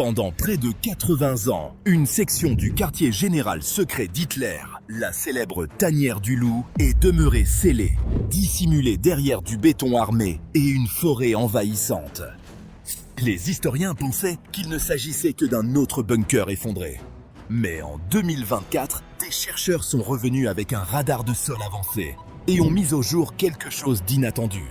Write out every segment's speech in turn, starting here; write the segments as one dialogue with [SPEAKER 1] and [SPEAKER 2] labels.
[SPEAKER 1] Pendant près de 80 ans, une section du quartier général secret d'Hitler, la célèbre tanière du loup, est demeurée scellée, dissimulée derrière du béton armé et une forêt envahissante. Les historiens pensaient qu'il ne s'agissait que d'un autre bunker effondré. Mais en 2024, des chercheurs sont revenus avec un radar de sol avancé et ont mis au jour quelque chose d'inattendu.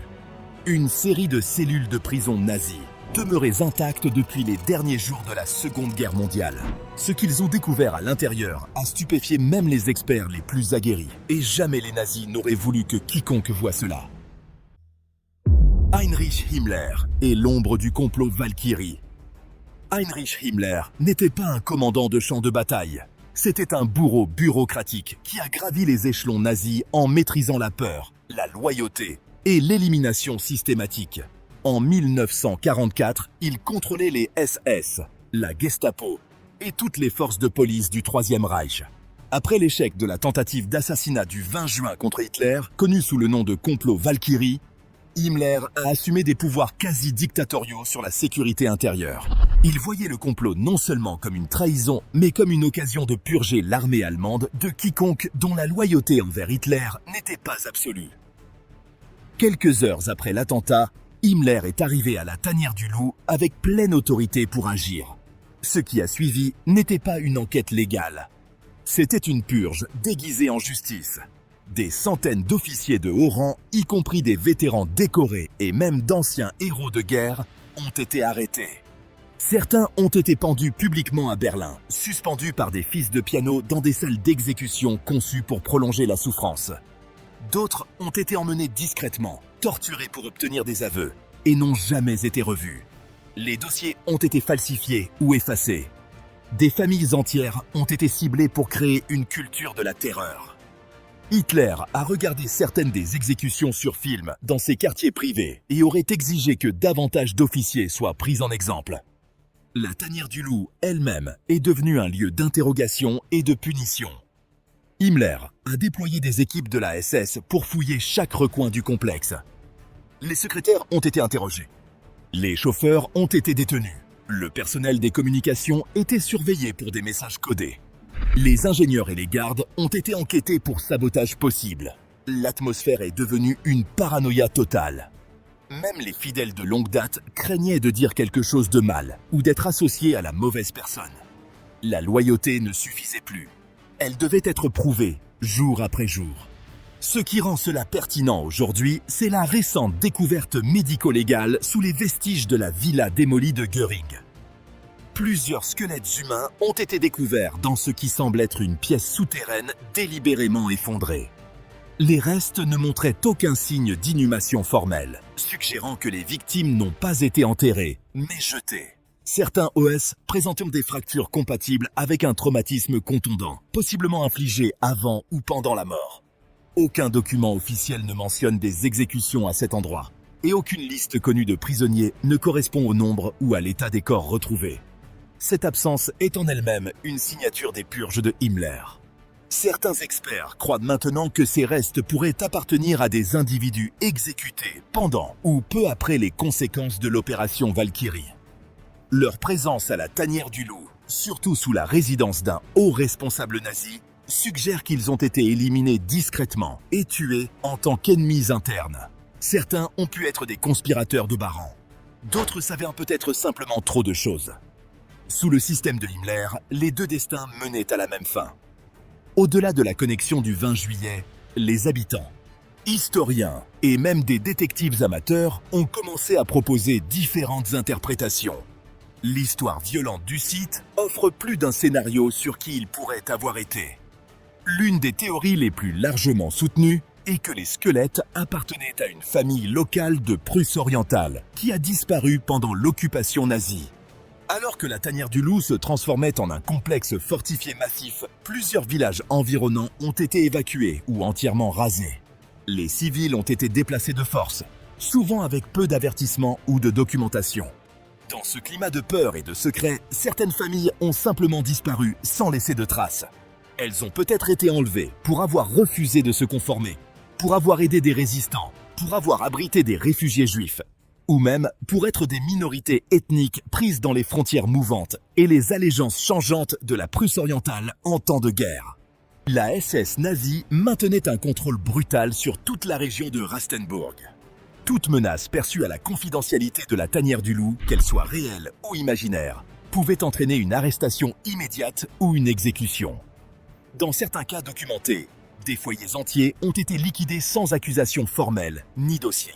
[SPEAKER 1] Une série de cellules de prison nazies, demeurées intactes depuis les derniers jours de la Seconde Guerre mondiale. Ce qu'ils ont découvert à l'intérieur a stupéfié même les experts les plus aguerris. Et jamais les nazis n'auraient voulu que quiconque voie cela. Heinrich Himmler est l'ombre du complot Valkyrie. Heinrich Himmler n'était pas un commandant de champ de bataille. C'était un bourreau bureaucratique qui a gravi les échelons nazis en maîtrisant la peur, la loyauté et l'élimination systématique. En 1944, il contrôlait les SS, la Gestapo et toutes les forces de police du Troisième Reich. Après l'échec de la tentative d'assassinat du 20 juin contre Hitler, connue sous le nom de complot Valkyrie, Himmler a assumé des pouvoirs quasi dictatoriaux sur la sécurité intérieure. Il voyait le complot non seulement comme une trahison, mais comme une occasion de purger l'armée allemande de quiconque dont la loyauté envers Hitler n'était pas absolue. Quelques heures après l'attentat, Himmler est arrivé à la tanière du loup avec pleine autorité pour agir. Ce qui a suivi n'était pas une enquête légale. C'était une purge déguisée en justice. Des centaines d'officiers de haut rang, y compris des vétérans décorés et même d'anciens héros de guerre, ont été arrêtés. Certains ont été pendus publiquement à Berlin, suspendus par des fils de piano dans des salles d'exécution conçues pour prolonger la souffrance. D'autres ont été emmenés discrètement, torturés pour obtenir des aveux, et n'ont jamais été revus. Les dossiers ont été falsifiés ou effacés. Des familles entières ont été ciblées pour créer une culture de la terreur. Hitler a regardé certaines des exécutions sur film dans ses quartiers privés et aurait exigé que davantage d'officiers soient pris en exemple. La tanière du loup elle-même est devenue un lieu d'interrogation et de punition. Himmler a déployé des équipes de la SS pour fouiller chaque recoin du complexe. Les secrétaires ont été interrogés. Les chauffeurs ont été détenus. Le personnel des communications était surveillé pour des messages codés. Les ingénieurs et les gardes ont été enquêtés pour sabotage possible. L'atmosphère est devenue une paranoïa totale. Même les fidèles de longue date craignaient de dire quelque chose de mal ou d'être associés à la mauvaise personne. La loyauté ne suffisait plus. Elle devait être prouvée, jour après jour. Ce qui rend cela pertinent aujourd'hui, c'est la récente découverte médico-légale sous les vestiges de la villa démolie de Göring. Plusieurs squelettes humains ont été découverts dans ce qui semble être une pièce souterraine délibérément effondrée. Les restes ne montraient aucun signe d'inhumation formelle, suggérant que les victimes n'ont pas été enterrées, mais jetées. Certains OS présentant des fractures compatibles avec un traumatisme contondant, possiblement infligé avant ou pendant la mort. Aucun document officiel ne mentionne des exécutions à cet endroit, et aucune liste connue de prisonniers ne correspond au nombre ou à l'état des corps retrouvés. Cette absence est en elle-même une signature des purges de Himmler. Certains experts croient maintenant que ces restes pourraient appartenir à des individus exécutés pendant ou peu après les conséquences de l'opération Valkyrie. Leur présence à la tanière du loup, surtout sous la résidence d'un haut responsable nazi, suggère qu'ils ont été éliminés discrètement et tués en tant qu'ennemis internes. Certains ont pu être des conspirateurs de bas rang. D'autres savaient peut-être simplement trop de choses. Sous le système de Himmler, les deux destins menaient à la même fin. Au-delà de la connexion du 20 juillet, les habitants, historiens et même des détectives amateurs ont commencé à proposer différentes interprétations. L'histoire violente du site offre plus d'un scénario sur qui il pourrait avoir été. L'une des théories les plus largement soutenues est que les squelettes appartenaient à une famille locale de Prusse orientale qui a disparu pendant l'occupation nazie. Alors que la tanière du loup se transformait en un complexe fortifié massif, plusieurs villages environnants ont été évacués ou entièrement rasés. Les civils ont été déplacés de force, souvent avec peu d'avertissement ou de documentation. Dans ce climat de peur et de secret, certaines familles ont simplement disparu sans laisser de traces. Elles ont peut-être été enlevées pour avoir refusé de se conformer, pour avoir aidé des résistants, pour avoir abrité des réfugiés juifs, ou même pour être des minorités ethniques prises dans les frontières mouvantes et les allégeances changeantes de la Prusse orientale en temps de guerre. La SS nazie maintenait un contrôle brutal sur toute la région de Rastenburg. Toute menace perçue à la confidentialité de la tanière du loup, qu'elle soit réelle ou imaginaire, pouvait entraîner une arrestation immédiate ou une exécution. Dans certains cas documentés, des foyers entiers ont été liquidés sans accusation formelle ni dossier.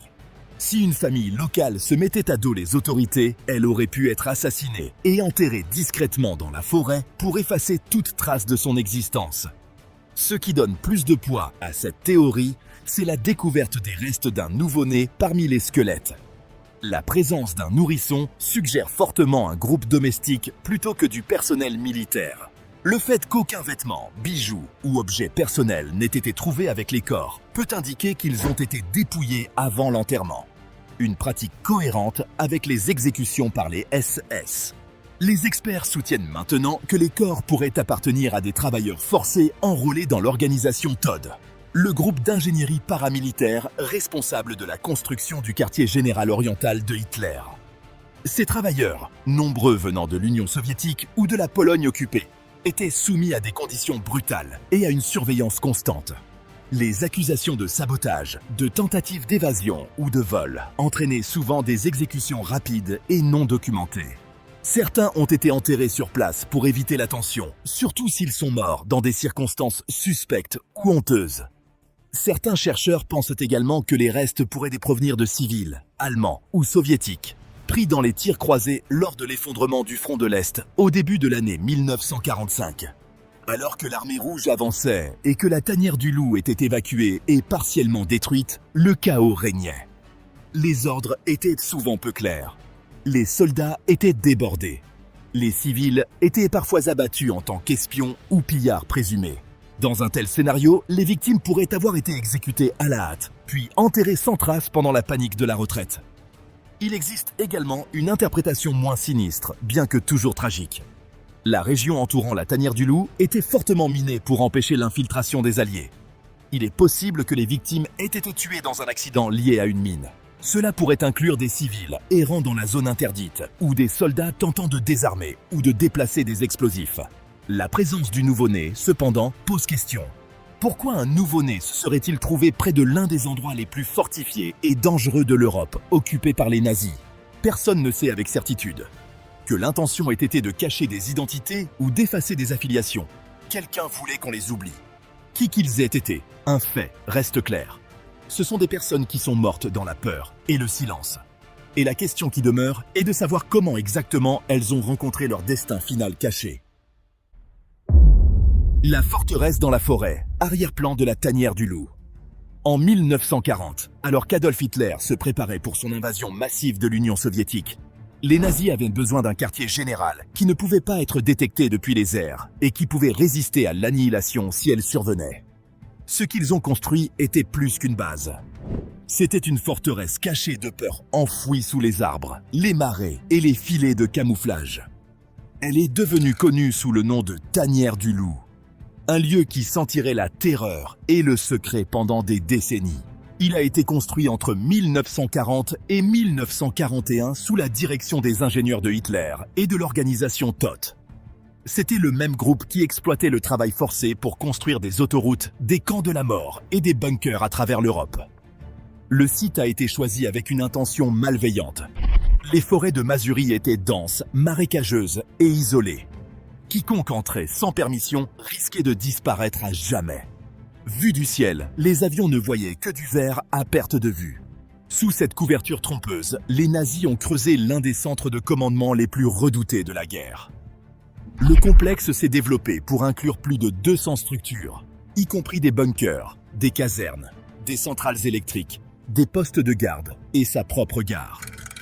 [SPEAKER 1] Si une famille locale se mettait à dos les autorités, elle aurait pu être assassinée et enterrée discrètement dans la forêt pour effacer toute trace de son existence. Ce qui donne plus de poids à cette théorie, c'est la découverte des restes d'un nouveau-né parmi les squelettes. La présence d'un nourrisson suggère fortement un groupe domestique plutôt que du personnel militaire. Le fait qu'aucun vêtement, bijou ou objet personnel n'ait été trouvé avec les corps peut indiquer qu'ils ont été dépouillés avant l'enterrement. Une pratique cohérente avec les exécutions par les SS. Les experts soutiennent maintenant que les corps pourraient appartenir à des travailleurs forcés enrôlés dans l'organisation Todt, le groupe d'ingénierie paramilitaire responsable de la construction du quartier général oriental de Hitler. Ces travailleurs, nombreux venant de l'Union soviétique ou de la Pologne occupée, étaient soumis à des conditions brutales et à une surveillance constante. Les accusations de sabotage, de tentatives d'évasion ou de vol entraînaient souvent des exécutions rapides et non documentées. Certains ont été enterrés sur place pour éviter l'attention, surtout s'ils sont morts dans des circonstances suspectes ou honteuses. Certains chercheurs pensent également que les restes pourraient provenir de civils, allemands ou soviétiques, pris dans les tirs croisés lors de l'effondrement du front de l'Est au début de l'année 1945. Alors que l'armée rouge avançait et que la tanière du loup était évacuée et partiellement détruite, le chaos régnait. Les ordres étaient souvent peu clairs. Les soldats étaient débordés. Les civils étaient parfois abattus en tant qu'espions ou pillards présumés. Dans un tel scénario, les victimes pourraient avoir été exécutées à la hâte, puis enterrées sans trace pendant la panique de la retraite. Il existe également une interprétation moins sinistre, bien que toujours tragique. La région entourant la tanière du loup était fortement minée pour empêcher l'infiltration des Alliés. Il est possible que les victimes aient été tuées dans un accident lié à une mine. Cela pourrait inclure des civils errant dans la zone interdite ou des soldats tentant de désarmer ou de déplacer des explosifs. La présence du nouveau-né, cependant, pose question. Pourquoi un nouveau-né se serait-il trouvé près de l'un des endroits les plus fortifiés et dangereux de l'Europe, occupé par les nazis? Personne ne sait avec certitude. Que l'intention ait été de cacher des identités ou d'effacer des affiliations, quelqu'un voulait qu'on les oublie. Qui qu'ils aient été, un fait reste clair. Ce sont des personnes qui sont mortes dans la peur et le silence. Et la question qui demeure est de savoir comment exactement elles ont rencontré leur destin final caché. La forteresse dans la forêt, arrière-plan de la tanière du loup. En 1940, alors qu'Adolf Hitler se préparait pour son invasion massive de l'Union soviétique, les nazis avaient besoin d'un quartier général qui ne pouvait pas être détecté depuis les airs et qui pouvait résister à l'annihilation si elle survenait. Ce qu'ils ont construit était plus qu'une base. C'était une forteresse cachée de peur enfouie sous les arbres, les marais et les filets de camouflage. Elle est devenue connue sous le nom de tanière du loup. Un lieu qui sentirait la terreur et le secret pendant des décennies. Il a été construit entre 1940 et 1941 sous la direction des ingénieurs de Hitler et de l'organisation Todt. C'était le même groupe qui exploitait le travail forcé pour construire des autoroutes, des camps de la mort et des bunkers à travers l'Europe. Le site a été choisi avec une intention malveillante. Les forêts de Masurie étaient denses, marécageuses et isolées. Quiconque entrait sans permission risquait de disparaître à jamais. Vu du ciel, les avions ne voyaient que du vert à perte de vue. Sous cette couverture trompeuse, les nazis ont creusé l'un des centres de commandement les plus redoutés de la guerre. Le complexe s'est développé pour inclure plus de 200 structures, y compris des bunkers, des casernes, des centrales électriques, des postes de garde et sa propre gare.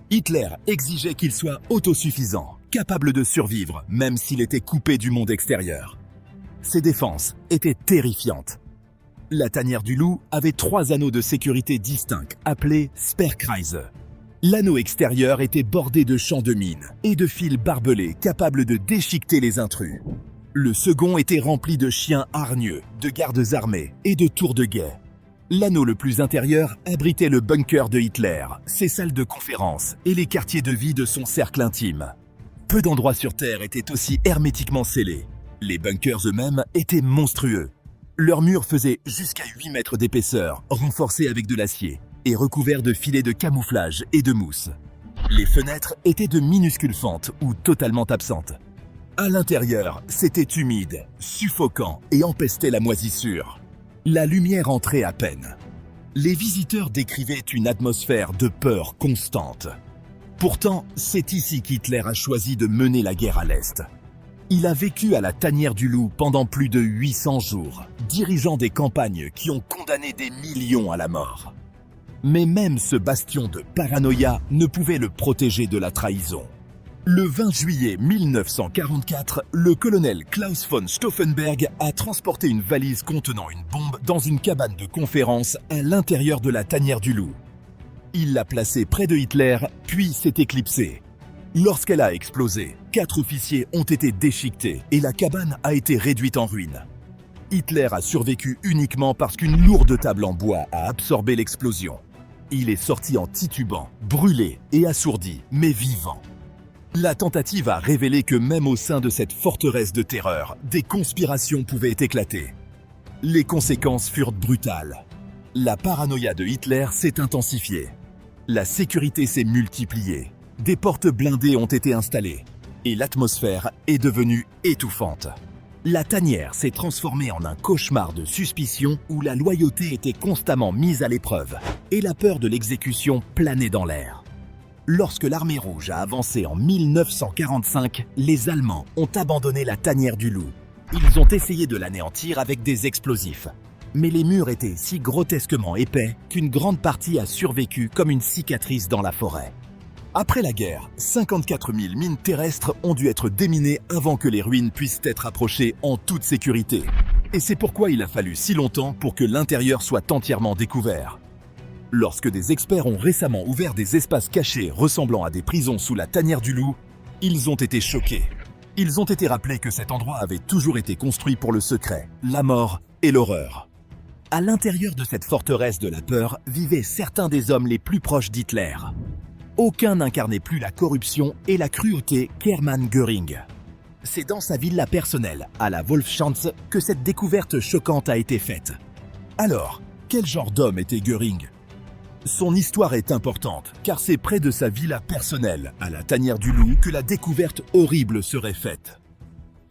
[SPEAKER 1] Hitler exigeait qu'il soit autosuffisant, capable de survivre même s'il était coupé du monde extérieur. Ses défenses étaient terrifiantes. La tanière du loup avait 3 anneaux de sécurité distincts appelés Sperrkreise. L'anneau extérieur était bordé de champs de mines et de fils barbelés capables de déchiqueter les intrus. Le second était rempli de chiens hargneux, de gardes armés et de tours de guet. L'anneau le plus intérieur abritait le bunker de Hitler, ses salles de conférence et les quartiers de vie de son cercle intime. Peu d'endroits sur Terre étaient aussi hermétiquement scellés. Les bunkers eux-mêmes étaient monstrueux. Leurs murs faisaient jusqu'à 8 mètres d'épaisseur, renforcés avec de l'acier et recouverts de filets de camouflage et de mousse. Les fenêtres étaient de minuscules fentes ou totalement absentes. À l'intérieur, c'était humide, suffocant et empestait la moisissure. La lumière entrait à peine. Les visiteurs décrivaient une atmosphère de peur constante. Pourtant, c'est ici qu'Hitler a choisi de mener la guerre à l'Est. Il a vécu à la tanière du Loup pendant plus de 800 jours, dirigeant des campagnes qui ont condamné des millions à la mort. Mais même ce bastion de paranoïa ne pouvait le protéger de la trahison. Le 20 juillet 1944, le colonel Klaus von Stauffenberg a transporté une valise contenant une bombe dans une cabane de conférence à l'intérieur de la tanière du Loup. Il l'a placée près de Hitler, puis s'est éclipsée. Lorsqu'elle a explosé, 4 officiers ont été déchiquetés et la cabane a été réduite en ruines. Hitler a survécu uniquement parce qu'une lourde table en bois a absorbé l'explosion. Il est sorti en titubant, brûlé et assourdi, mais vivant. La tentative a révélé que même au sein de cette forteresse de terreur, des conspirations pouvaient éclater. Les conséquences furent brutales. La paranoïa de Hitler s'est intensifiée. La sécurité s'est multipliée. Des portes blindées ont été installées et l'atmosphère est devenue étouffante. La tanière s'est transformée en un cauchemar de suspicion où la loyauté était constamment mise à l'épreuve et la peur de l'exécution planait dans l'air. Lorsque l'armée rouge a avancé en 1945, les Allemands ont abandonné la tanière du Loup. Ils ont essayé de l'anéantir avec des explosifs. Mais les murs étaient si grotesquement épais qu'une grande partie a survécu comme une cicatrice dans la forêt. Après la guerre, 54 000 mines terrestres ont dû être déminées avant que les ruines puissent être approchées en toute sécurité. Et c'est pourquoi il a fallu si longtemps pour que l'intérieur soit entièrement découvert. Lorsque des experts ont récemment ouvert des espaces cachés ressemblant à des prisons sous la tanière du Loup, ils ont été choqués. Ils ont été rappelés que cet endroit avait toujours été construit pour le secret, la mort et l'horreur. À l'intérieur de cette forteresse de la peur vivaient certains des hommes les plus proches d'Hitler. Aucun n'incarnait plus la corruption et la cruauté qu'Hermann Göring. C'est dans sa villa personnelle, à la Wolfschanze, que cette découverte choquante a été faite. Alors, quel genre d'homme était Göring ? Son histoire est importante, car c'est près de sa villa personnelle, à la tanière du Loup, que la découverte horrible serait faite.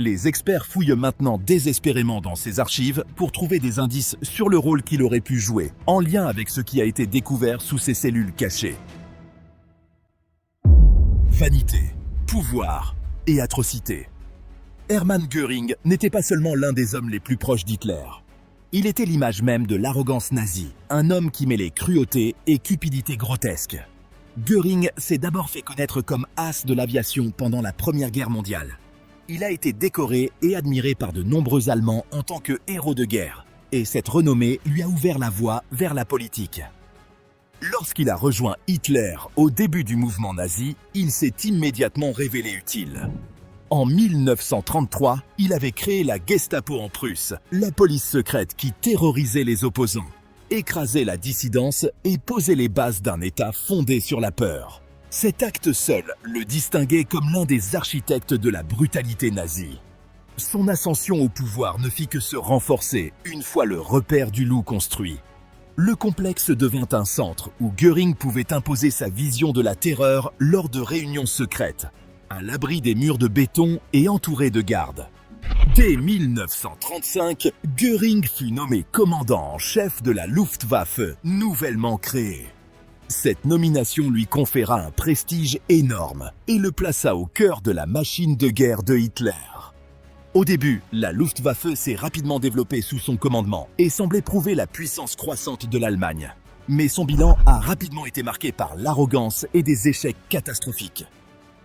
[SPEAKER 1] Les experts fouillent maintenant désespérément dans ses archives pour trouver des indices sur le rôle qu'il aurait pu jouer, en lien avec ce qui a été découvert sous ses cellules cachées. Vanité, pouvoir et atrocité. Hermann Göring n'était pas seulement l'un des hommes les plus proches d'Hitler. Il était l'image même de l'arrogance nazie, un homme qui mêlait cruauté et cupidité grotesque. Göring s'est d'abord fait connaître comme as de l'aviation pendant la Première Guerre mondiale. Il a été décoré et admiré par de nombreux Allemands en tant que héros de guerre, et cette renommée lui a ouvert la voie vers la politique. Lorsqu'il a rejoint Hitler au début du mouvement nazi, il s'est immédiatement révélé utile. En 1933, il avait créé la Gestapo en Prusse, la police secrète qui terrorisait les opposants, écrasait la dissidence et posait les bases d'un État fondé sur la peur. Cet acte seul le distinguait comme l'un des architectes de la brutalité nazie. Son ascension au pouvoir ne fit que se renforcer une fois le repère du Loup construit. Le complexe devint un centre où Göring pouvait imposer sa vision de la terreur lors de réunions secrètes, à l'abri des murs de béton et entouré de gardes. Dès 1935, Göring fut nommé commandant en chef de la Luftwaffe, nouvellement créée. Cette nomination lui conféra un prestige énorme et le plaça au cœur de la machine de guerre de Hitler. Au début, la Luftwaffe s'est rapidement développée sous son commandement et semblait prouver la puissance croissante de l'Allemagne. Mais son bilan a rapidement été marqué par l'arrogance et des échecs catastrophiques.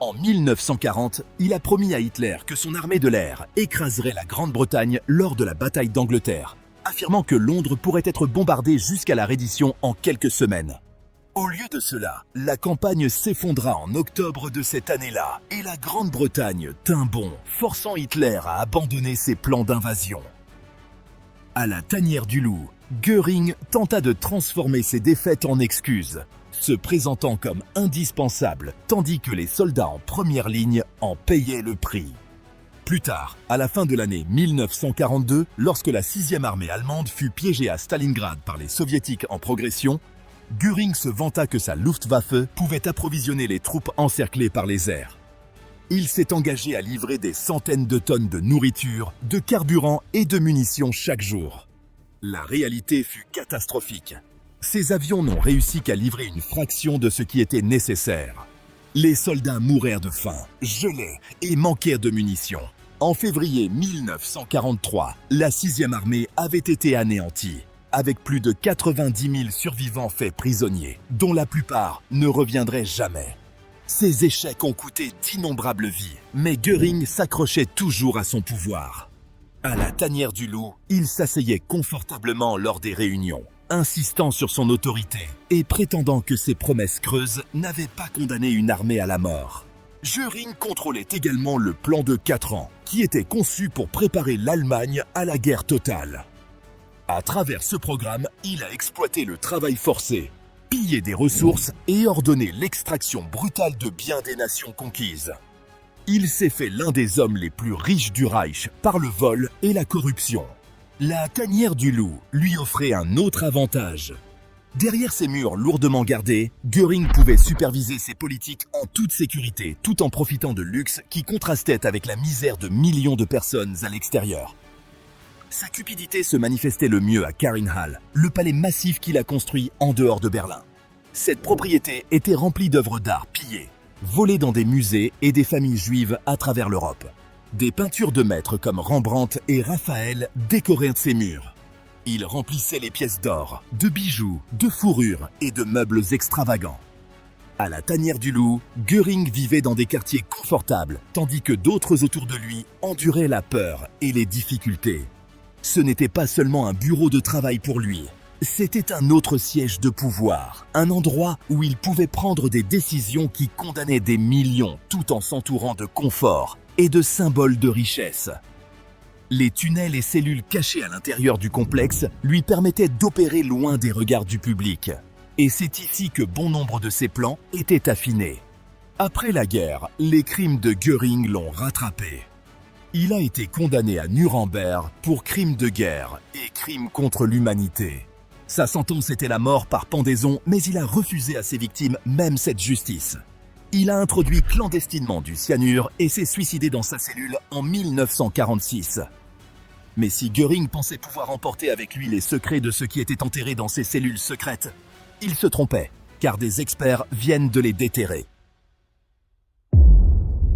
[SPEAKER 1] En 1940, il a promis à Hitler que son armée de l'air écraserait la Grande-Bretagne lors de la bataille d'Angleterre, affirmant que Londres pourrait être bombardée jusqu'à la reddition en quelques semaines. Au lieu de cela, la campagne s'effondra en octobre de cette année-là et la Grande-Bretagne tint bon, forçant Hitler à abandonner ses plans d'invasion. À la tanière du Loup, Göring tenta de transformer ses défaites en excuses, se présentant comme indispensable, tandis que les soldats en première ligne en payaient le prix. Plus tard, à la fin de l'année 1942, lorsque la 6e armée allemande fut piégée à Stalingrad par les soviétiques en progression, Göring se vanta que sa Luftwaffe pouvait approvisionner les troupes encerclées par les airs. Il s'est engagé à livrer des centaines de tonnes de nourriture, de carburant et de munitions chaque jour. La réalité fut catastrophique. Ces avions n'ont réussi qu'à livrer une fraction de ce qui était nécessaire. Les soldats mourèrent de faim, gelaient et manquèrent de munitions. En février 1943, la 6e armée avait été anéantie, avec plus de 90 000 survivants faits prisonniers, dont la plupart ne reviendraient jamais. Ces échecs ont coûté d'innombrables vies, mais Göring s'accrochait toujours à son pouvoir. À la tanière du loup, il s'asseyait confortablement lors des réunions, insistant sur son autorité et prétendant que ses promesses creuses n'avaient pas condamné une armée à la mort. Göring contrôlait également le plan de 4 ans, qui était conçu pour préparer l'Allemagne à la guerre totale. À travers ce programme, il a exploité le travail forcé, pillé des ressources et ordonné l'extraction brutale de biens des nations conquises. Il s'est fait l'un des hommes les plus riches du Reich par le vol et la corruption. La tanière du loup lui offrait un autre avantage. Derrière ses murs lourdement gardés, Göring pouvait superviser ses politiques en toute sécurité, tout en profitant de luxe qui contrastait avec la misère de millions de personnes à l'extérieur. Sa cupidité se manifestait le mieux à Marienhall, le palais massif qu'il a construit en dehors de Berlin. Cette propriété était remplie d'œuvres d'art pillées, volées dans des musées et des familles juives à travers l'Europe. Des peintures de maîtres comme Rembrandt et Raphaël décoraient ses murs. Il remplissait les pièces d'or, de bijoux, de fourrures et de meubles extravagants. À la tanière du loup, Göring vivait dans des quartiers confortables, tandis que d'autres autour de lui enduraient la peur et les difficultés. Ce n'était pas seulement un bureau de travail pour lui, c'était un autre siège de pouvoir, un endroit où il pouvait prendre des décisions qui condamnaient des millions tout en s'entourant de confort et de symboles de richesse. Les tunnels et cellules cachées à l'intérieur du complexe lui permettaient d'opérer loin des regards du public. Et c'est ici que bon nombre de ses plans étaient affinés. Après la guerre, les crimes de Göring l'ont rattrapé. Il a été condamné à Nuremberg pour crimes de guerre et crimes contre l'humanité. Sa sentence était la mort par pendaison, mais il a refusé à ses victimes même cette justice. Il a introduit clandestinement du cyanure et s'est suicidé dans sa cellule en 1946. Mais si Göring pensait pouvoir emporter avec lui les secrets de ceux qui étaient enterrés dans ces cellules secrètes, il se trompait, car des experts viennent de les déterrer.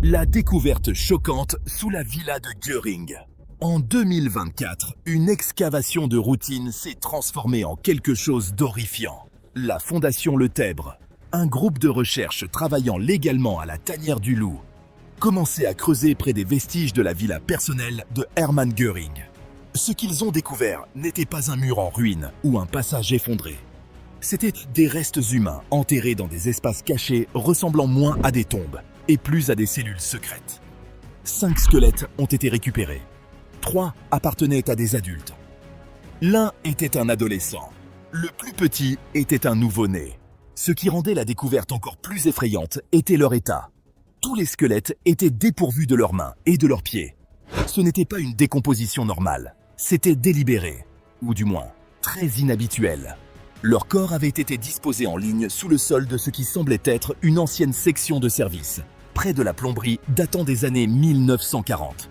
[SPEAKER 1] La découverte choquante sous la villa de Göring. En 2024, une excavation de routine s'est transformée en quelque chose d'horrifiant. La Fondation Le Tèbre, un groupe de recherche travaillant légalement à la tanière du loup, commençait à creuser près des vestiges de la villa personnelle de Hermann Göring. Ce qu'ils ont découvert n'était pas un mur en ruine ou un passage effondré. C'étaient des restes humains enterrés dans des espaces cachés ressemblant moins à des tombes et plus à des cellules secrètes. 5 squelettes ont été récupérés. 3 appartenaient à des adultes. L'un était un adolescent. Le plus petit était un nouveau-né. Ce qui rendait la découverte encore plus effrayante était leur état. Tous les squelettes étaient dépourvus de leurs mains et de leurs pieds. Ce n'était pas une décomposition normale, c'était délibéré, ou du moins, très inhabituel. Leurs corps avaient été disposés en ligne sous le sol de ce qui semblait être une ancienne section de service, près de la plomberie datant des années 1940.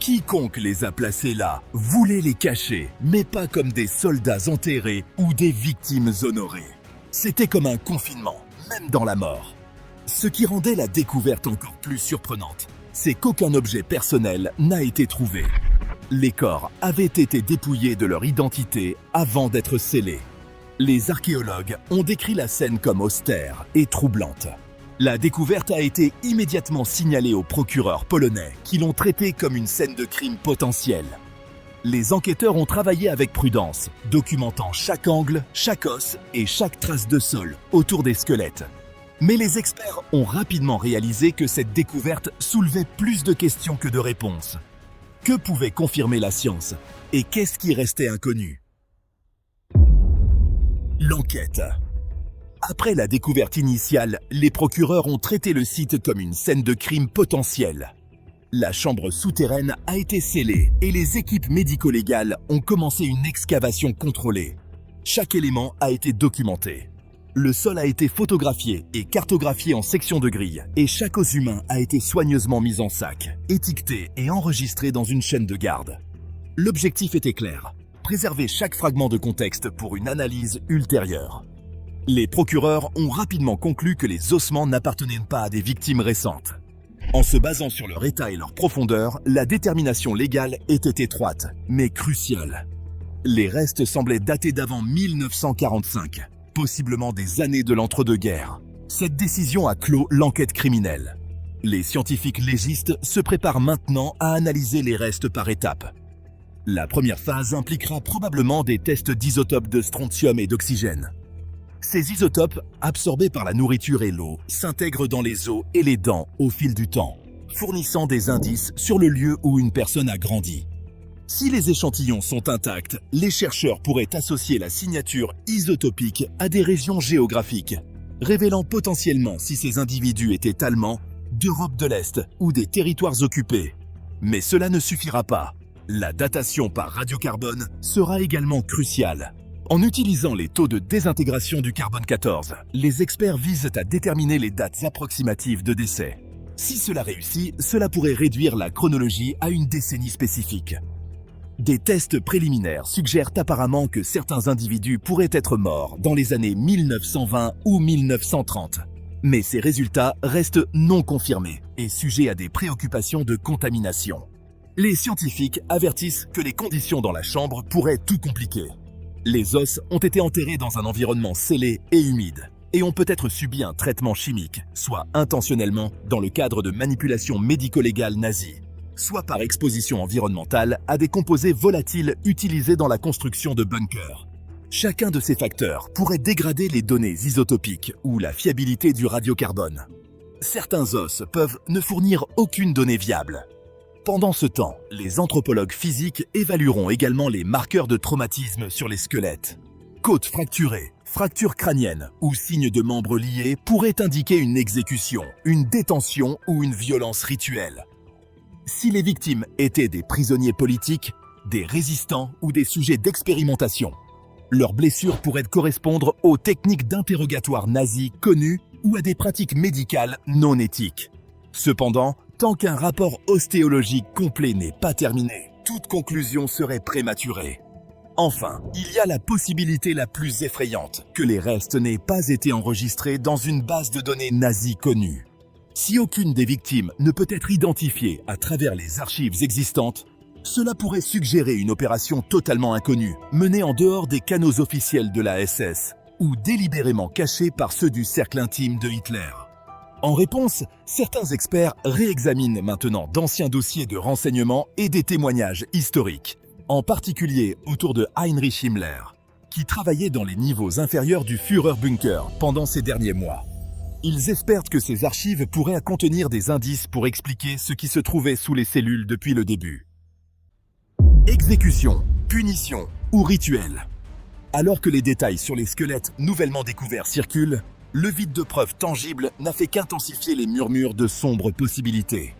[SPEAKER 1] Quiconque les a placés là voulait les cacher, mais pas comme des soldats enterrés ou des victimes honorées. C'était comme un confinement, même dans la mort. Ce qui rendait la découverte encore plus surprenante, c'est qu'aucun objet personnel n'a été trouvé. Les corps avaient été dépouillés de leur identité avant d'être scellés. Les archéologues ont décrit la scène comme austère et troublante. La découverte a été immédiatement signalée aux procureurs polonais qui l'ont traitée comme une scène de crime potentielle. Les enquêteurs ont travaillé avec prudence, documentant chaque angle, chaque os et chaque trace de sol autour des squelettes. Mais les experts ont rapidement réalisé que cette découverte soulevait plus de questions que de réponses. Que pouvait confirmer la science? Et qu'est-ce qui restait inconnu? L'enquête. Après la découverte initiale, les procureurs ont traité le site comme une scène de crime potentielle. La chambre souterraine a été scellée et les équipes médico-légales ont commencé une excavation contrôlée. Chaque élément a été documenté. Le sol a été photographié et cartographié en sections de grille et chaque os humain a été soigneusement mis en sac, étiqueté et enregistré dans une chaîne de garde. L'objectif était clair, préserver chaque fragment de contexte pour une analyse ultérieure. Les procureurs ont rapidement conclu que les ossements n'appartenaient pas à des victimes récentes. En se basant sur leur état et leur profondeur, la détermination légale était étroite, mais cruciale. Les restes semblaient dater d'avant 1945, possiblement des années de l'entre-deux-guerres. Cette décision a clos l'enquête criminelle. Les scientifiques légistes se préparent maintenant à analyser les restes par étapes. La première phase impliquera probablement des tests d'isotopes de strontium et d'oxygène. Ces isotopes, absorbés par la nourriture et l'eau, s'intègrent dans les os et les dents au fil du temps, fournissant des indices sur le lieu où une personne a grandi. Si les échantillons sont intacts, les chercheurs pourraient associer la signature isotopique à des régions géographiques, révélant potentiellement si ces individus étaient allemands, d'Europe de l'Est ou des territoires occupés. Mais cela ne suffira pas. La datation par radiocarbone sera également cruciale. En utilisant les taux de désintégration du carbone 14, les experts visent à déterminer les dates approximatives de décès. Si cela réussit, cela pourrait réduire la chronologie à une décennie spécifique. Des tests préliminaires suggèrent apparemment que certains individus pourraient être morts dans les années 1920 ou 1930. Mais ces résultats restent non confirmés et sujets à des préoccupations de contamination. Les scientifiques avertissent que les conditions dans la chambre pourraient tout compliquer. Les os ont été enterrés dans un environnement scellé et humide et ont peut-être subi un traitement chimique, soit intentionnellement dans le cadre de manipulations médico-légales nazies, soit par exposition environnementale à des composés volatiles utilisés dans la construction de bunkers. Chacun de ces facteurs pourrait dégrader les données isotopiques ou la fiabilité du radiocarbone. Certains os peuvent ne fournir aucune donnée viable. Pendant ce temps, les anthropologues physiques évalueront également les marqueurs de traumatisme sur les squelettes. Côtes fracturées, fractures crâniennes ou signes de membres liés pourraient indiquer une exécution, une détention ou une violence rituelle. Si les victimes étaient des prisonniers politiques, des résistants ou des sujets d'expérimentation, leurs blessures pourraient correspondre aux techniques d'interrogatoire nazies connues ou à des pratiques médicales non éthiques. Cependant, tant qu'un rapport ostéologique complet n'est pas terminé, toute conclusion serait prématurée. Enfin, il y a la possibilité la plus effrayante que les restes n'aient pas été enregistrés dans une base de données nazie connue. Si aucune des victimes ne peut être identifiée à travers les archives existantes, cela pourrait suggérer une opération totalement inconnue, menée en dehors des canaux officiels de la SS, ou délibérément cachée par ceux du cercle intime de Hitler. En réponse, certains experts réexaminent maintenant d'anciens dossiers de renseignement et des témoignages historiques, en particulier autour de Heinrich Himmler, qui travaillait dans les niveaux inférieurs du Führerbunker pendant ces derniers mois. Ils espèrent que ces archives pourraient contenir des indices pour expliquer ce qui se trouvait sous les cellules depuis le début. Exécution, punition ou rituel. Alors que les détails sur les squelettes nouvellement découverts circulent, le vide de preuves tangibles n'a fait qu'intensifier les murmures de sombres possibilités.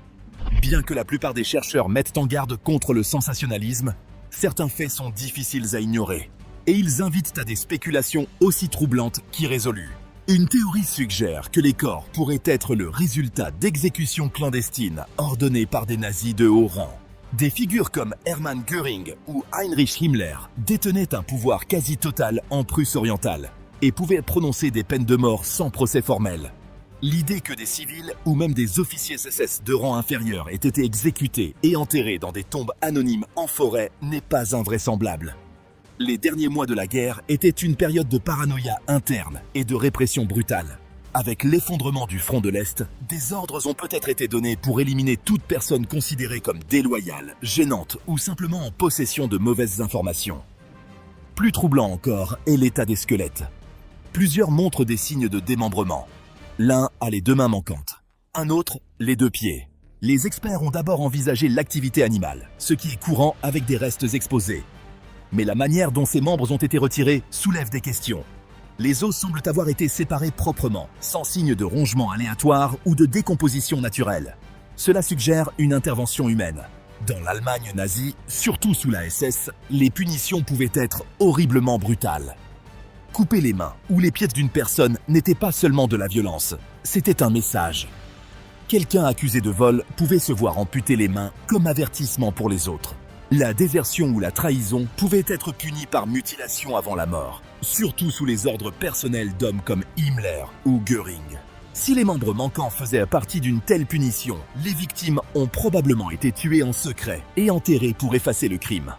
[SPEAKER 1] Bien que la plupart des chercheurs mettent en garde contre le sensationnalisme, certains faits sont difficiles à ignorer, et ils invitent à des spéculations aussi troublantes qu'irrésolues. Une théorie suggère que les corps pourraient être le résultat d'exécutions clandestines ordonnées par des nazis de haut rang. Des figures comme Hermann Göring ou Heinrich Himmler détenaient un pouvoir quasi total en Prusse orientale et pouvaient prononcer des peines de mort sans procès formel. L'idée que des civils ou même des officiers SS de rang inférieur aient été exécutés et enterrés dans des tombes anonymes en forêt n'est pas invraisemblable. Les derniers mois de la guerre étaient une période de paranoïa interne et de répression brutale. Avec l'effondrement du front de l'Est, des ordres ont peut-être été donnés pour éliminer toute personne considérée comme déloyale, gênante ou simplement en possession de mauvaises informations. Plus troublant encore est l'état des squelettes. Plusieurs montrent des signes de démembrement. L'un a les 2 mains manquantes, un autre les 2 pieds. Les experts ont d'abord envisagé l'activité animale, ce qui est courant avec des restes exposés. Mais la manière dont ces membres ont été retirés soulève des questions. Les os semblent avoir été séparés proprement, sans signe de rongement aléatoire ou de décomposition naturelle. Cela suggère une intervention humaine. Dans l'Allemagne nazie, surtout sous la SS, les punitions pouvaient être horriblement brutales. Couper les mains ou les pieds d'une personne n'était pas seulement de la violence, c'était un message. Quelqu'un accusé de vol pouvait se voir amputer les mains comme avertissement pour les autres. La désertion ou la trahison pouvait être punie par mutilation avant la mort, surtout sous les ordres personnels d'hommes comme Himmler ou Göring. Si les membres manquants faisaient partie d'une telle punition, les victimes ont probablement été tuées en secret et enterrées pour effacer le crime.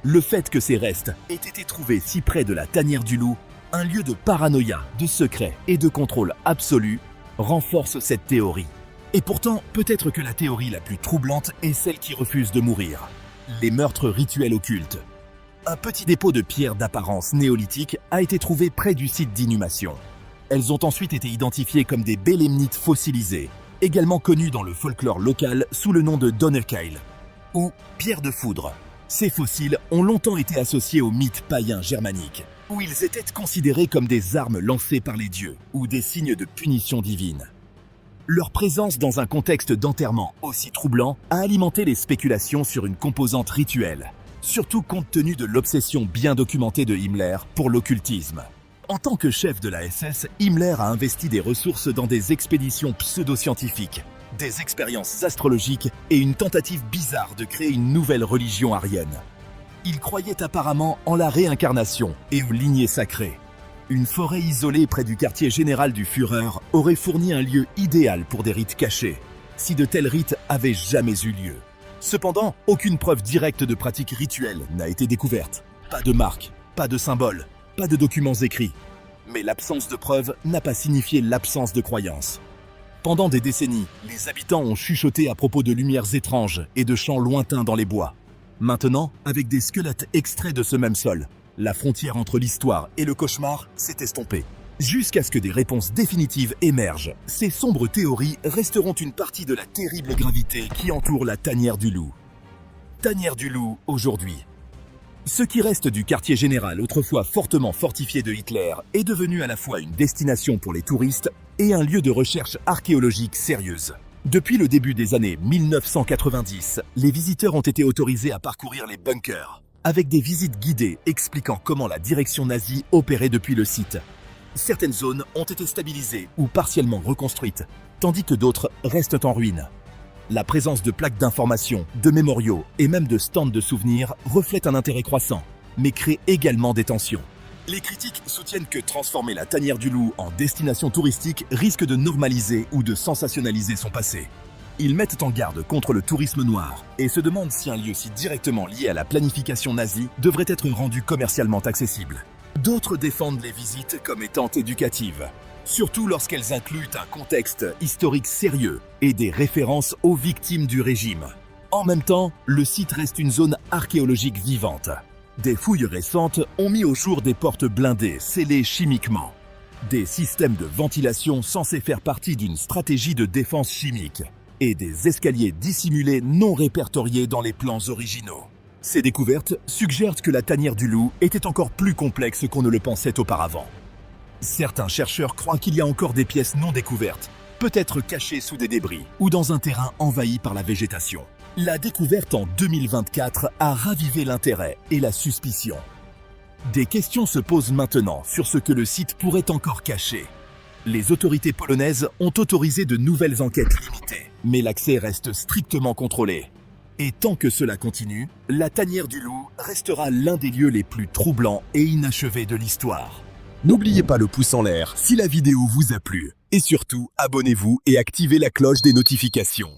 [SPEAKER 1] Le fait que ces restes aient été trouvés si près de la tanière du loup, un lieu de paranoïa, de secret et de contrôle absolu, renforce cette théorie. Et pourtant, peut-être que la théorie la plus troublante est celle qui refuse de mourir. Les meurtres rituels occultes. Un petit dépôt de pierres d'apparence néolithique a été trouvé près du site d'inhumation. Elles ont ensuite été identifiées comme des bélémnites fossilisées, également connues dans le folklore local sous le nom de Donnerkeil, ou pierre de foudre. Ces fossiles ont longtemps été associés aux mythes païens germaniques, où ils étaient considérés comme des armes lancées par les dieux, ou des signes de punition divine. Leur présence dans un contexte d'enterrement aussi troublant a alimenté les spéculations sur une composante rituelle, surtout compte tenu de l'obsession bien documentée de Himmler pour l'occultisme. En tant que chef de la SS, Himmler a investi des ressources dans des expéditions pseudo-scientifiques, des expériences astrologiques et une tentative bizarre de créer une nouvelle religion aryenne. Il croyait apparemment en la réincarnation et aux lignées sacrées. Une forêt isolée près du quartier général du Führer aurait fourni un lieu idéal pour des rites cachés, si de tels rites avaient jamais eu lieu. Cependant, aucune preuve directe de pratique rituelle n'a été découverte. Pas de marques, pas de symboles, pas de documents écrits. Mais l'absence de preuves n'a pas signifié l'absence de croyances. Pendant des décennies, les habitants ont chuchoté à propos de lumières étranges et de chants lointains dans les bois. Maintenant, avec des squelettes extraits de ce même sol, la frontière entre l'histoire et le cauchemar s'est estompée. Jusqu'à ce que des réponses définitives émergent, ces sombres théories resteront une partie de la terrible gravité qui entoure la tanière du loup. Tanière du loup aujourd'hui. Ce qui reste du quartier général autrefois fortement fortifié de Hitler est devenu à la fois une destination pour les touristes et un lieu de recherche archéologique sérieuse. Depuis le début des années 1990, les visiteurs ont été autorisés à parcourir les bunkers, avec des visites guidées expliquant comment la direction nazie opérait depuis le site. Certaines zones ont été stabilisées ou partiellement reconstruites, tandis que d'autres restent en ruine. La présence de plaques d'information, de mémoriaux et même de stands de souvenirs reflète un intérêt croissant, mais crée également des tensions. Les critiques soutiennent que transformer la tanière du loup en destination touristique risque de normaliser ou de sensationnaliser son passé. Ils mettent en garde contre le tourisme noir et se demandent si un lieu si directement lié à la planification nazie devrait être rendu commercialement accessible. D'autres défendent les visites comme étant éducatives, surtout lorsqu'elles incluent un contexte historique sérieux et des références aux victimes du régime. En même temps, le site reste une zone archéologique vivante. Des fouilles récentes ont mis au jour des portes blindées scellées chimiquement, des systèmes de ventilation censés faire partie d'une stratégie de défense chimique, et des escaliers dissimulés non répertoriés dans les plans originaux. Ces découvertes suggèrent que la tanière du loup était encore plus complexe qu'on ne le pensait auparavant. Certains chercheurs croient qu'il y a encore des pièces non découvertes, peut-être cachées sous des débris ou dans un terrain envahi par la végétation. La découverte en 2024 a ravivé l'intérêt et la suspicion. Des questions se posent maintenant sur ce que le site pourrait encore cacher. Les autorités polonaises ont autorisé de nouvelles enquêtes limitées, mais l'accès reste strictement contrôlé. Et tant que cela continue, la tanière du loup restera l'un des lieux les plus troublants et inachevés de l'histoire. N'oubliez pas le pouce en l'air si la vidéo vous a plu. Et surtout, abonnez-vous et activez la cloche des notifications.